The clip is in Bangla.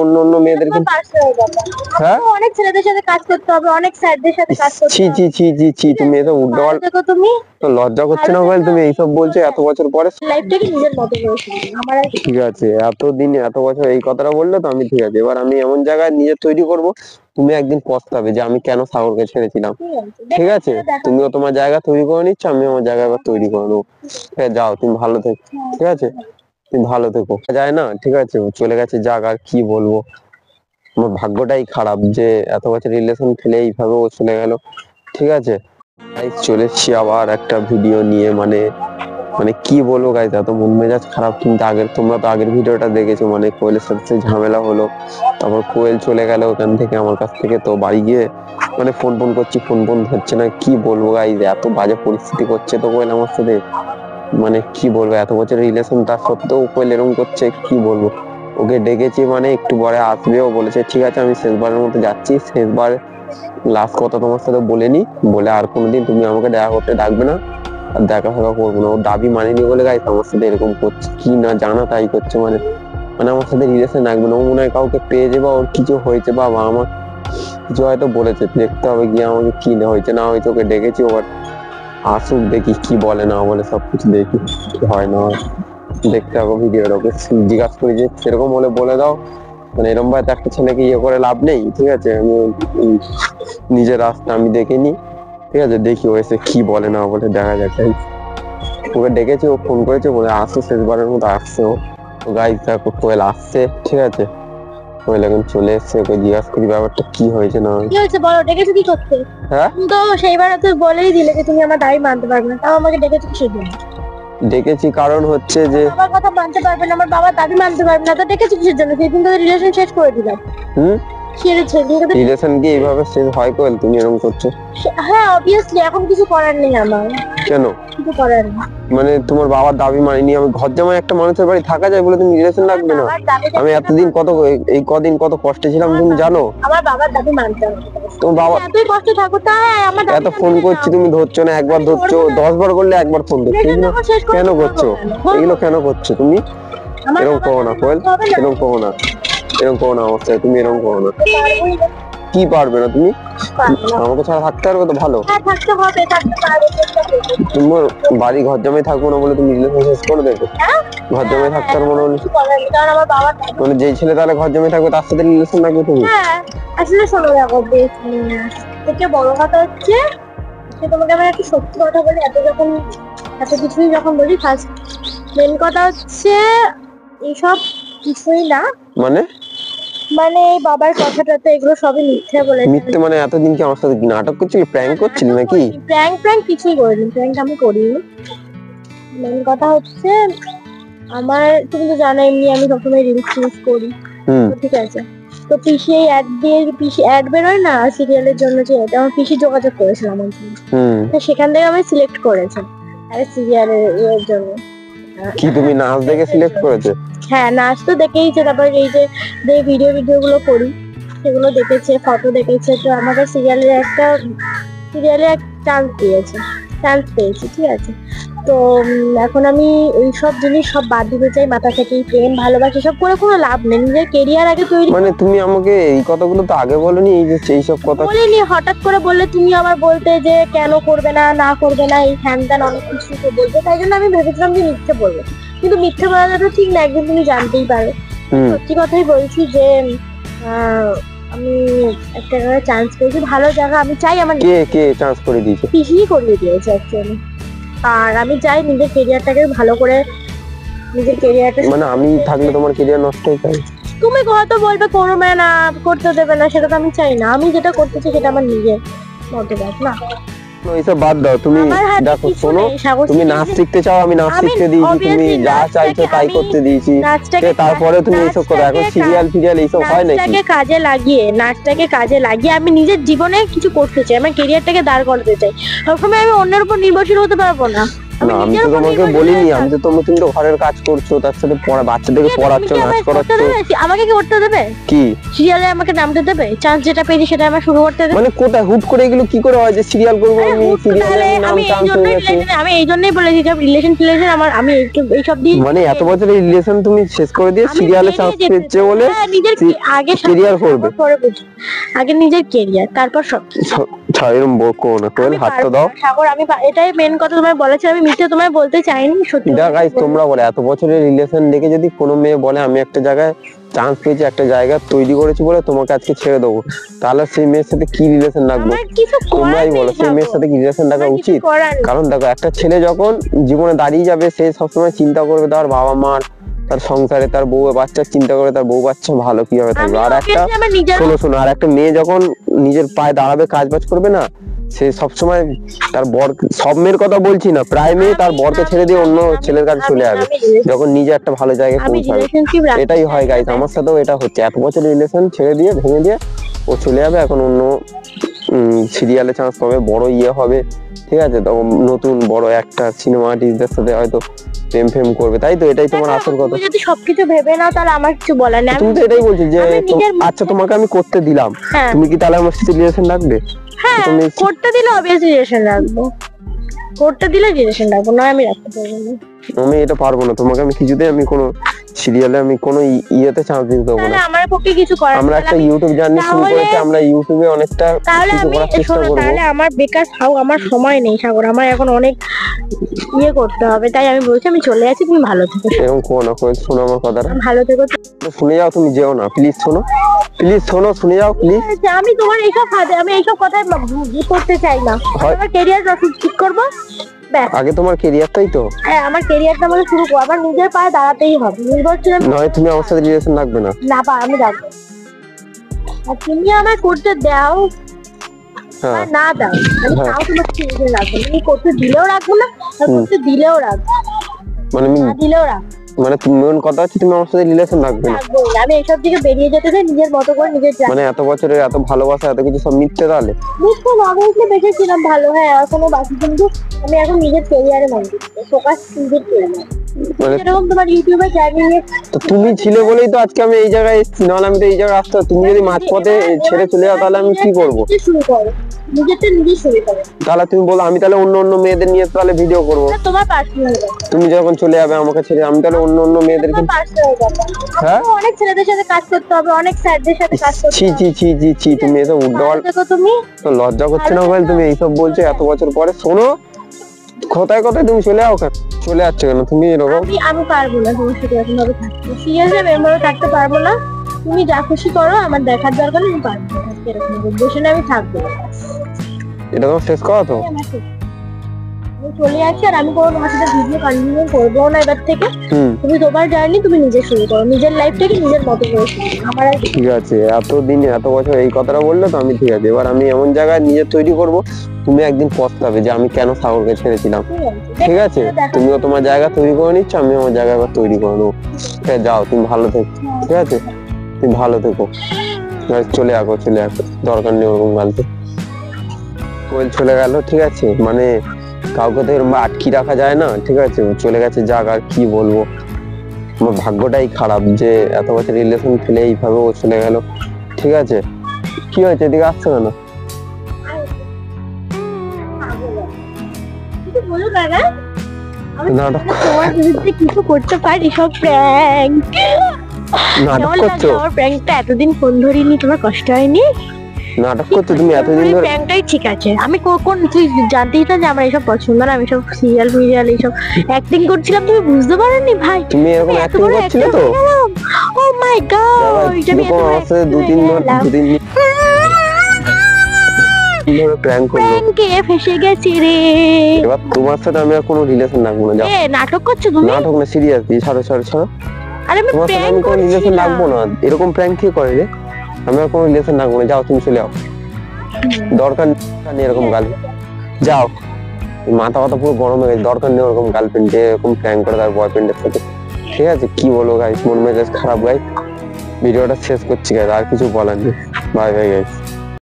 অন্য অন্য মেয়েদেরকে হ্যাঁ অনেক ছেলেদের সাথে কাজ করতে হবে, অনেক স্যারদের সাথে কাজ করতে ছি ছি ছি ছি ছি, তুমি এটা উল্টো দেখো তুমি তো লজ্জা করছে না বল তুমি এইসব বলছো এত বছর পরে? লাইফটাকে নিজের মতো করে আমার ঠিক আছে, এতদিন এত বছর এই কথাটা বললে তো আমি ঠিক আছে, এবার আমি এমন জায়গায় নিজে তৈরি করব, তুমি একদিন পস্তাবে যে আমি কেন সাগরকে ছেড়েছিলাম। ঠিক আছে, তুমিও তোমার জায়গা তৈরি করে নিচ্ছ, আমি আমার জায়গা এবার তৈরি করে নেবো। যাও, তুমি ভালো থেকো। ঠিক আছে, তুমি ভালো থেকো। যায় না, ঠিক আছে, চলে গেছে, যাক, আর কি বলবো। আমার ভাগ্যটাই খারাপ যে এত বছর রিলেশন ফেলে এইভাবে ও চলে গেল। ঠিক আছে, চলে এসছি আবার একটা ভিডিও নিয়ে, মানে মানে কি বলবো গাইজ, এত মন মেজাজ খারাপ। কিন্তু তোমরা তো আগের ভিডিওটা দেখেছো, মানে কোয়েলের সাথে ঝামেলা হলো, তারপর কোয়েল চলে গেল ওখান থেকে, আমার কাছ থেকে। তো বাড়ি গিয়ে মানে ফোন করছি, ফোন ধরছে না। কি বলবো গাইজ, এত বাজে পরিস্থিতি করছে তো কোয়েল আমার সাথে, মানে কি বলবো, এত বছর রিলেশন তার সত্ত্বেও কোয়েল এরকম করছে, কি বলবো। ওকে ডেকেছি, মানে একটু পরে আসবেও বলেছে। ঠিক আছে, আমি শেষবারের মতো যাচ্ছি, শেষবার লাস্ট কথা তোমার সাথে বলে নি, বলে আর কোনোদিন তুমি আমাকে দেখা করতে ডাকবে না, আর দেখা ফেকা করবো না। ও দাবি মানেনি বলে গাইছে আমার সাথে এরকম করছে, কি না জানা তাই করছে, মানে মানে আমার সাথে রিলেশন রাখবে না। ও মনে হয় কাউকে পেয়েছে বা ওর কিছু হয়েছে, বা আমার কিছু হয়তো বলেছে, দেখতে হবে গিয়ে আমাকে কি না হয়েছে না হয়েছে। ওকে ডেকেছি, ওর আসুক, দেখি কি বলে না বলে, সবকিছু দেখি কি হয় না হয়, দেখতে হবে ভিডিওটা। ওকে জিজ্ঞাসা করি যে সেরকম হলে বলে দাও, মানে এরকম ভাবে একটা ছেলেকে ইয়ে করে লাভ নেই। ঠিক আছে, আমি নিজের রাস্তা আমি দেখে নি। ঠিক আছে, দেখি ও এসে কি বলে না বলে, দেখা যাক। ওকে ডেকেছি, ও ফোন করেছে, বলে আসছে, শেষবারের মতো আসছে ও। তো গাইজ দেখো, কোয়েল আসছে। ঠিক আছে, কোয়েল এখন চলে এসছে, ওকে জিজ্ঞাসা করি ব্যাপারটা কি হয়েছে না কি হয়েছে বলো, ডেকেছো কি করতে? হ্যাঁ, তো সেইবার তো বলেই দিলে যে তুমি আমার দাবি মানতে পারবে না, তাও আমাকে ডেকেছো কিসের জন্য? ডেকেছি কারণ হচ্ছে যে বাবার কথা মানতে পারবে না, আমার বাবার দাবি মানতে পারবে না, তো ডেকেছো কিসের জন্য? সেদিন তো রিলেশন শেষ করে দিলাম। রিলেশন কি এইভাবে শেষ হয় কোয়েল? তুমি এরকম করছো। হ্যাঁ অবভিয়াসলি, এখন কিছু করার নেই আমার। কেন? কিছু করার নেই, মানে তোমার বাবার দাবি মানিনি, আমি ঘর জামাই একটা মানুষের বাড়ি থাকা যায় বলে তুমি রিলেশন রাখবে না? আমি এতদিন এই কদিন কত কষ্টে ছিলাম তুমি জানো? আমার বাবার দাবি মানতে হবে। তোমার বাবা এতই কষ্ট থাকো, তাই আমার এত ফোন করছি, তুমি ধরছো না, একবার ধরছো, 10 বার করলে একবার ফোন ধরছো, কেন করছো এগুলো? কেন করছো তুমি? এরকম করো না কোয়েল, এরকম করো না, এরকম করো না অবস্থায়, তুমি এরকম করো না। কি পারবে না তুমি? আমাকে ছাড়া থাকতে পারবে তো? ভালো তোমার বাড়ি ঘর জামাই থাকবো না বলে তুমি রিলেশন শেষ করে দেবে? ঘর জামাই থাকতে পারবো না মানে যেই ছেলে তাহলে ঘর জামাই থাকবে তার সাথে রিলেশন রাখবে তুমি? আসলে শোনো, দেখো থেকে বড় কথা হচ্ছে, তোমাকে আমি একটা সত্যি কথা বলি, এত কিছুই যখন বলি, ফার্স্ট মেন কথা হচ্ছে এইসব কিছুই না, মানে বাবার কথাটা তো এগুলো সবই মিথ্যে বলে। মিথ্যে মানে এতদিন কি আমার সাথে নাটক করছিলি, প্র্যাঙ্ক করছিলি নাকি? প্র্যাঙ্ক কিছুই করিনি, প্র্যাঙ্ক আমি করিনি। মেন কথা হচ্ছে আমার, তুমি তো জানো এমনি আমি সবসময় রিলস করি, ঠিক আছে। তো পিসি অ্যাড বেরোয় না সিরিয়ালের জন্য, যে এটা আমার পিসি যোগাযোগ করেছিল আমার জন্য, তো সেখান থেকে আমি সিলেক্ট করেছি আরে সিরিয়ালের জন্য। কি তুমি নাচ দেখে সিলেক্ট করেছে? হ্যাঁ, নাচ তো দেখেইছে, তারপর এই যে ভিডিও গুলো করি সেগুলো দেখেছে, ফটো দেখেছে, তো আমাকে সিরিয়ালে এক চান্স পেয়েছি। ঠিক আছে, তো এখন আমি এইসব জিনিস সব বাদ দিতে চাই মাথা থেকে। প্রেম ভালোবাসা সব করে কোনো লাভ নেই, নিজের কেরিয়ার আগে তৈরি। মানে তুমি আমাকে এই কথাগুলো তো আগে বলনি, এই যে এইসব কথা বলিনি, হঠাৎ করে বললে তুমি আবার বলতে যে কেন করবে না করবে না, এই হ্যান ত্যান অনেক কিছু তো বলবে, তাই জন্য আমি ভেবেছিলাম যে মিথ্যে বলবো, কিন্তু মিথ্যে বলাটা তো ঠিক না, একদিন তুমি জানতেই পারো। সত্যি কথাই বলছি যে আমি একটা চান্স পেয়েছি, ভালো জায়গা। আমি চাই আমার কে চান্স করে দিয়েছে? পিসি করিয়ে দিয়েছে অ্যাকচুয়ালি। আর আমি চাই নিজের কেরিয়ারটাকে ভালো করে, নিজের কেরিয়ারটা, মানে আমি থাকলে তোমার কেরিয়ার নষ্ট হয়ে যাবে। তুমি হয়তো বলবে করবে না, করতে দেবে না, সেটা তো আমি চাই না। আমি যেটা করতে চাই সেটা আমার নিজের মতবাদ, না এইসব বাদ দাও। তুমি দেখো, শোনো, তুমি নাচ শিখতে চাও, আমি নাচ শিখতে দিয়েছি, তুমি যা চাইছো তাই করতে দিয়েছি, তারপরে তুমি এইসব করো। এখন সিরিয়াল এইসব হয় নাকি? নাচটাকে কাজে লাগিয়ে আমি নিজের জীবনে কিছু করতে চাই, আমার কেরিয়ারটাকে দাঁড় করাতে চাই। সবসময় আমি অন্যের উপর নির্ভরশীল হতে পারবো না, না আমি তো তোমাকে বলিনি, আমি তো তুমি তো ঘরের কাজ করছো, তার সাথে বাচ্চাদেরকে পড়াচ্ছো, নাচ করাচ্ছো। আমাকে কি করতে দেবে? কি সিরিয়ালে আমাকে নামতে দেবে? চান্স যেটা পেয়েছি সেটা আমার শুরু করতে দেবে? মানে কোথায় হুট করে এগুলো কি করে হয় যে সিরিয়াল করবো আমি, সিরিয়ালে নাম চান্স হয়ে গেছে? আমি এই জন্যই বলেছি যে রিলেশন আমার আমি এইসব দিয়ে মানে এত বছরের রিলেশন তুমি শেষ করে দিয়ে সিরিয়ালে চান্স পেয়েছে বলে নিজের আগে ক্যারিয়ার করবে? আগে নিজের ক্যারিয়ার, তারপর সব এরকম বকো না, কোয়েল হাতটা দাও। সাগর আমি এটাই মেন কথা তোমায় বলেছি, আমি মিথ্যে তোমায় বলতে চাইনি, সত্যি। গাইস তোমরা বলে এত বছরের রিলেশন দেখে যদি কোনো মেয়ে বলে আমি একটা জায়গায় চান্স পেয়েছি, একটা জায়গা তৈরি করেছি বলে তোমাকে আজকে ছেড়ে দেবো, তাহলে সেই মেয়ের সাথে কি রিলেশন রাখবো? তোমরাই বলো সেই মেয়ের সাথে কি রিলেশন রাখা উচিত? কারণ দেখো একটা ছেলে যখন জীবনে দাঁড়িয়ে যাবে সে সবসময় চিন্তা করবে তার বাবা মার, তার সংসারে, তার বউ বাচ্চার চিন্তা করে তার বউ বাচ্চা ভালো কিভাবে থাকবে। আর একটা শোনো আর একটা মেয়ে যখন নিজের পায়ে দাঁড়াবে, কাজ বাজ করবে না, সে সবসময় তার বর, সব মেয়ের কথা বলছি না, প্রায় মেয়ে তার বরকে ছেড়ে দিয়ে অন্য ছেলের কাছে চলে যাবে যখন নিজে একটা ভালো জায়গায় পৌঁছাবে। এটাই হয় গাইস, আমার সাথেও এটা হচ্ছে। এত বছর রিলেশন ছেড়ে দিয়ে ভেঙে দিয়ে ও চলে যাবে, এখন অন্য সিরিয়ালে চান্স পাবে, বড় হবে, ঠিক আছে, তখন নতুন বড় একটা সিনেমা আর্টিস্টদের সাথে হয়তো প্রেম ফেম করবে, তাই তো? এটাই তোমার আসল কথা। যদি সবকিছু ভেবে নাও তাহলে আমার কিছু বলার নেই। তুমি তো এটাই বলছো যে আচ্ছা তোমাকে আমি করতে দিলাম, তুমি কি তাহলে আমার সাথে রিলেশন রাখবে? হ্যাঁ, করতে দিলে অবভিয়াসলি রিলেশন রাখবো, করতে দিলে রিলেশন রাখবো, না আমি রাখতে পারবো না। আমি এটা পারবো না, তোমাকে আমি কিছুতেই আমি কোনো সিরিয়ালে আমি কোনো ইয়েতে চান্স দিতে দেবো না। আমার পক্ষে কিছু করার, আমরা একটা ইউটিউব জার্নি শুরু করেছি, আমরা ইউটিউবে অনেকটা কিছু করার চেষ্টা করব। তাহলে আমার বেকার আমার সময় নেই সাগর, আমার এখন অনেক করতে হবে, তাই আমি বলছি আমি চলে যাচ্ছি, তুমি ভালো থেকো। এরকম করো না, শোনো আমার কথাটা, ভালো থেকো। শুনে যাও, তুমি যেও না, প্লিজ শোনো, প্লিজ শোনো, শুনে যাও প্লিজ। আমি তোমার এইসব আমি এইসব কথাই করতে চাই না, আমার ক্যারিয়ার ঠিক করবো। আগে তোমার ক্যারিয়ারটাই তো, হ্যাঁ আমার ক্যারিয়ারটা আমাকে শুরু করবো, আমার নিজের পায়ে দাঁড়াতেই হবে, নির্ভরশীল নয় তুমি আমার সাথে রিলেশন রাখবে না। না আমি রাখবো, আর তুমি আমায় করতে দাও না দাও, আমি তাও তোমার রিলেশন রাখবো, তুমি করতে দিলেও রাখবো না, আর করতে দিলেও রাখবো, মানে না দিলেও রাখবো। মানে তুমি কথা হচ্ছে তুমি আমার সাথে রিলেশন রাখবে না? আমি এইসব দিকে বেরিয়ে যেতে চাই, নিজের মতো করে নিজের। মানে এত বছরের এত ভালোবাসা এত কিছু সব মিথ্যে? তাহলে মিথ্যে না, বলতে বেঁচেছিলাম ভালো, হ্যাঁ এখনো বাকি, কিন্তু আমি এখন নিজের ক্যারিয়ারে মন দিচ্ছি, ফোকাস নিজের ক্যারিয়ারে। এরকম তোমার ইউটিউবে জার্নি, তো তুমি ছিলে বলেই তো আজকে আমি এই জায়গায় এসেছি, নাহলে আমি তো এই জায়গায় আসতাম। তুমি যদি মাঝপথে ছেড়ে চলে যাও তাহলে আমি কি করবো? শুরু করো, নিজেরটা নিজে শুরু করো। তাহলে তুমি বলো আমি তাহলে অন্য মেয়েদের নিয়ে তাহলে ভিডিও করবো? তোমার পার্সোনাল, তুমি যখন চলে যাবে আমাকে ছেড়ে, আমি তাহলে অন্য মেয়েদেরকে পার্সোনাল কথা। হ্যাঁ, অনেক ছেলেদের সাথে কাজ করতে হবে, অনেক স্যারদের সাথে কাজ করতে হবে। ছি তুমি এসব উল্টোপাল্টা দেখো, তুমি তো লজ্জা করছে না বল? তুমি এইসব বলছো এত বছর পরে? শোনো, কোথায় তুমি চলে যাও কেন? চলে যাচ্ছে কেন তুমি এরকম? আমি পারবো না তোমার সাথে এরকম ভাবে থাকতে, সিরিয়াসলি আমি এভাবে থাকতে পারবো না। তুমি যা খুশি করো, আমার দেখার দরকার নেই, আমি পারবো না এরকম বসে আমি থাকবো। এটা তোমার শেষ কথা তো? আমি চলে যাচ্ছি, আর আমি কোনো তোমার সাথে ভিডিও কন্টিনিউ করবো না এবার থেকে। তুমি তোমার জার্নি তুমি নিজে শুরু করো, নিজের লাইফটাকে নিজের মতো করে শুরু করো। আমার ঠিক আছে, এতদিন এত বছর এই কথাটা বললে তো আমি ঠিক আছে, এবার আমি এমন জায়গায় নিজে তৈরি করব, তুমি একদিন পস্তাবে যে আমি কেন সাগরকে ছেড়েছিলাম। ঠিক আছে, তুমিও তোমার জায়গা তৈরি করে নিচ্ছ, আমি আমার জায়গা এবার তৈরি করে নেবো। ঠিক আছে, যাও তুমি ভালো থেকো। ঠিক আছে, তুমি ভালো থেকো, চলে আসো দরকার নেই ওরকম গালতে। কোয়েল চলে গেল, ঠিক আছে, মানে কাউকে তো এরকম আটকি রাখা যায় না। ঠিক আছে, চলে গেছে, যাক, আর কি বলবো, আমার ভাগ্যটাই খারাপ যে এত বছর রিলেশন ফেলে এইভাবে ও চলে গেল। ঠিক আছে, কি হয়েছে, এদিকে আসছে কেন? নাটক কিছু করতে পারি, সব প্র্যাঙ্ক। নাটক করছো? প্র্যাঙ্কটা এতদিন ফোন ধরিনি, তোমার কষ্ট হয়নি? নাটক করছো তুমি এতদিন ধরে? প্র্যাঙ্কটাই ঠিক আছে, আমি কোন তুই জানতেই না যে আমার এসব পছন্দ না, আমি সব সিরিয়াল এইসব অ্যাক্টিং করছিলাম, তুমি বুঝতে পারোনি ভাই? তুমি এরকম অ্যাক্টিং করছিলে তো? ও মাই গড, আমি এত আমার সাথে দুদিন প্র্যাঙ্ক করলো, প্র্যাঙ্কে ফেসে গেছি রে। এবার তোমার সাথে আমি আর কোনো রিলেশন রাখবো না। যাও। নাটক করছো তুমি? নাটক না, সিরিয়াসলি, ছাড়ো। আরে আমি প্র্যাঙ্ক কোনো রিলেশন রাখবো না, এরকম প্র্যাঙ্ক কি করে রে? আমি আর কোনো রিলেশন রাখবো না, যাও তুমি চলে যাও, দরকার নেই এরকম গার্লফ্রেন্ড। যাও, মাথা পুরো গরম হয়ে গেছে, দরকার নেই ওরকম গার্লফ্রেন্ড যে এরকম প্র্যাঙ্ক করে তার বয়ফ্রেন্ডের সাথে। ঠিক আছে, কি বলো গাইস, মন মেজাজ খারাপ গাইস, ভিডিওটা শেষ করছি গাইস, আর কিছু বলার নেই। Bye guys.